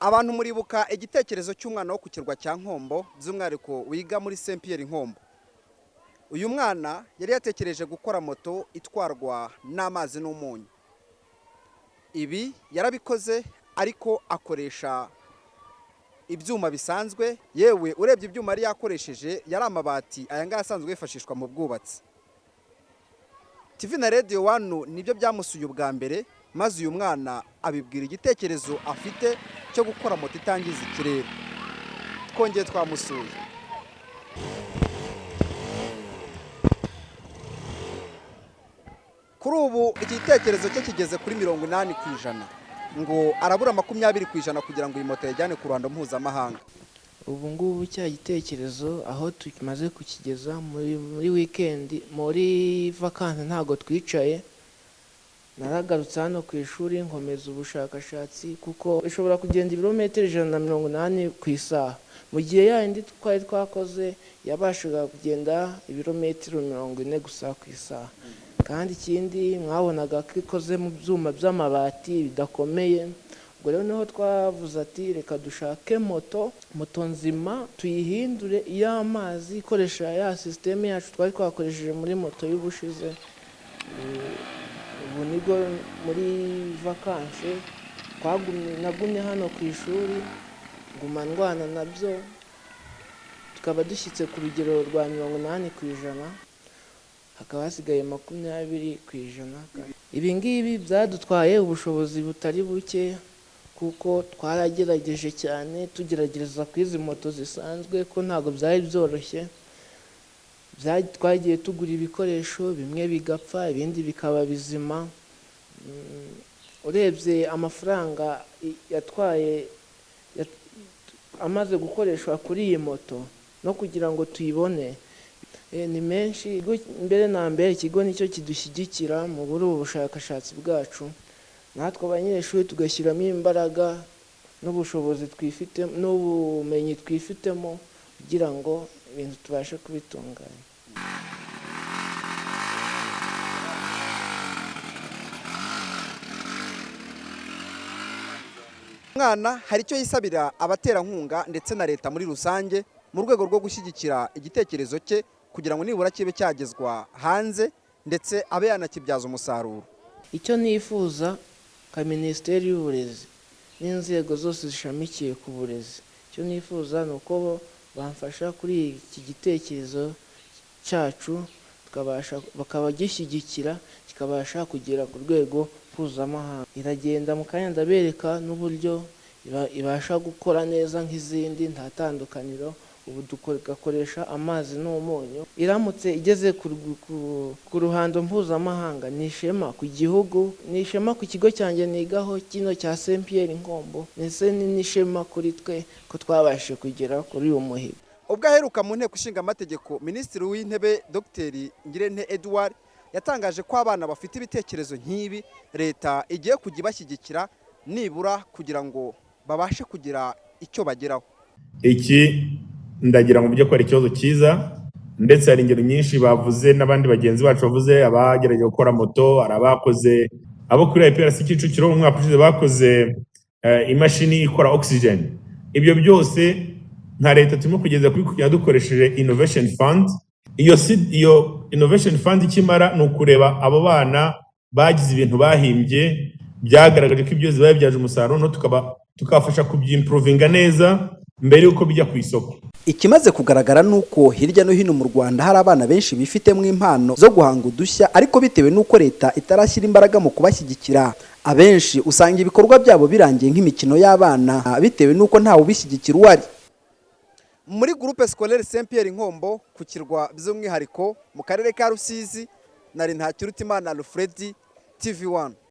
Abantu muribuka igitekerezo cy'umwana wo ku kirwa cya Nkombo by'umwihariko wiga muri Saint Pierre Nkombo. Uyu mwana yari yatekereje gukora moto itwarwa n'amazi n'umunyu. Ibi yarabikoze ariko akoresha ibyuma bisanzwe, yewe urebye ibyuma yari yakoresheje yari amabati aya ngaya asanzwe yifashishwa mu bwubatsi. TV na Radio 1 nibyo byamusuye ubwa mbere, maze uyu mwana abibwira igitekerezo afite cyo gukora moto itangiza ikirere. Twongeye twamusuye. Kuri ubu igitekerezo cye kigeze kuri 80%, ngo arabura 20% kugira ngo iyi moto yajyane ku ruhando mpuzamahanga. Ubu ngubu cya gitekerezo aho tumaze kukigeza muri weekend, muri vacances ntago twicaye. Naragarutse hano ku ishuri nkomeza ubushakashatsi kuko ishobora kugenda ibirometero 180 ku isaha. Mu gihe yandi twari twakoze yabashaga kugenda ibirometero 40 gusa ku isaha. Kandi ikindi mwabonaga ko ikoze mu byuma by'amabati bidakomeye. Ubwo rero niho twavuze ati reka dushake moto nzima tuyihindure iy'amazi ikoresha ya systeme yacu twari twakoresheje muri moto y'ubushize. Ubu nigo muri vacances nagumye hano ku ishuri nguma ndwana nabyo, tukaba dushyitse ku rugero rwa 80%, hakaba hasigaye 20%. Ibi ngibi byadutwaye ubushobozi butari buke kuko twaragerageje cyane tugerageza kwizi moto zisanzwe ko ntago byari byoroshye. Twagiye tugura ibikoresho bimwe bigapfa ibindi bikaba bizima. Urebye amafaranga yatwaye amaze gukoreshwa kuri iyi moto no kugira ngo tuyibone ni menshi. Mbere na mbere ikigo nicyo kidushyigikira mu buru bushakashatsi bwacu, natwe abanyeshuri tugashyiramo imbaraga n'ubushobozi twifite n'ubumenyi twifitemo kugira ngo ibintu tubashe kubitunganya. Mwana hari icyo yisabira abaterankunga ndetse na leta muri rusange mu rwego rwo gushyigikira igitekerezo cye kugira ngo nibura kibe cyagezwa hanze ndetse abe yanakibyaza umusaruro. Icyo nifuza ka Minisiteri y'Uburezi n'inzego zose zishamikiye ku burezi, icyo nifuza ni uko bamfasha kuri iki gitekerezo cyacu bakaba gishyigikira kikabasha kugera ku rwego mpuzamahanga. Iragenda mu kanya ndabereka n'uburyo ibasha gukora neza nk'izindi nta tandukaniro. Ubu dukoresha amazi n'umunyu. Iramutse igeze ku ruhando mpuzamahanga ni ishema ku gihugu, ni ishema ku kigo cyanjye nigaho kino cya Saint Pierre Nkombo, ndetse ni ishema kuri twe ko twabashije kugera kuri uyu muhigo. Ubwo aheruka mu nteko ishinga amategeko, Minisitiri w'Intebe Dr. Ngirente Edouard yatangaje ko abana bafite ibitekerezo nk'ibi leta igiye kujya ibashyigikira nibura kugira ngo babashe kugira icyo bageraho. Iki ndagira mu byo ko ari ikibazo cyiza, ndetse hari ingero nyinshi bavuze n'abandi bagenzi bacu bavuze, abagerageje gukora moto, arabakoze abo kuri IPRC Kicukiro mu mwaka ushize bakoze imashini ikora oxygen. Ibyo byose nka leta turimo kugeza kujya dukoresheje innovation fund. Iyo innovation fund ikimara ni ukureba abo bana bagize ibintu bahimbye byagaragaje ko ibyo zibaye byaje umusaruro, tukafasha kubyimprovinga neza mbere yuko bijya ku isoko. Ikimaze kugaragara nuko hirya no hino mu Rwanda hari abana benshi bifitemo impano zo guhanga udushya, ariko bitewe nuko leta itarashyira imbaraga mu kubashyigikira, abenshi usanga ibikorwa byabo birangiye nk'imikino y'abana bitewe nuko ntawe ubishyigikira uwari. Muri groupe scolaire Saint Pierre Nkombo ku kirwa by'umwihariko mu karere ka Rusizi, nari Ntakirutimana Alfred, TV 1.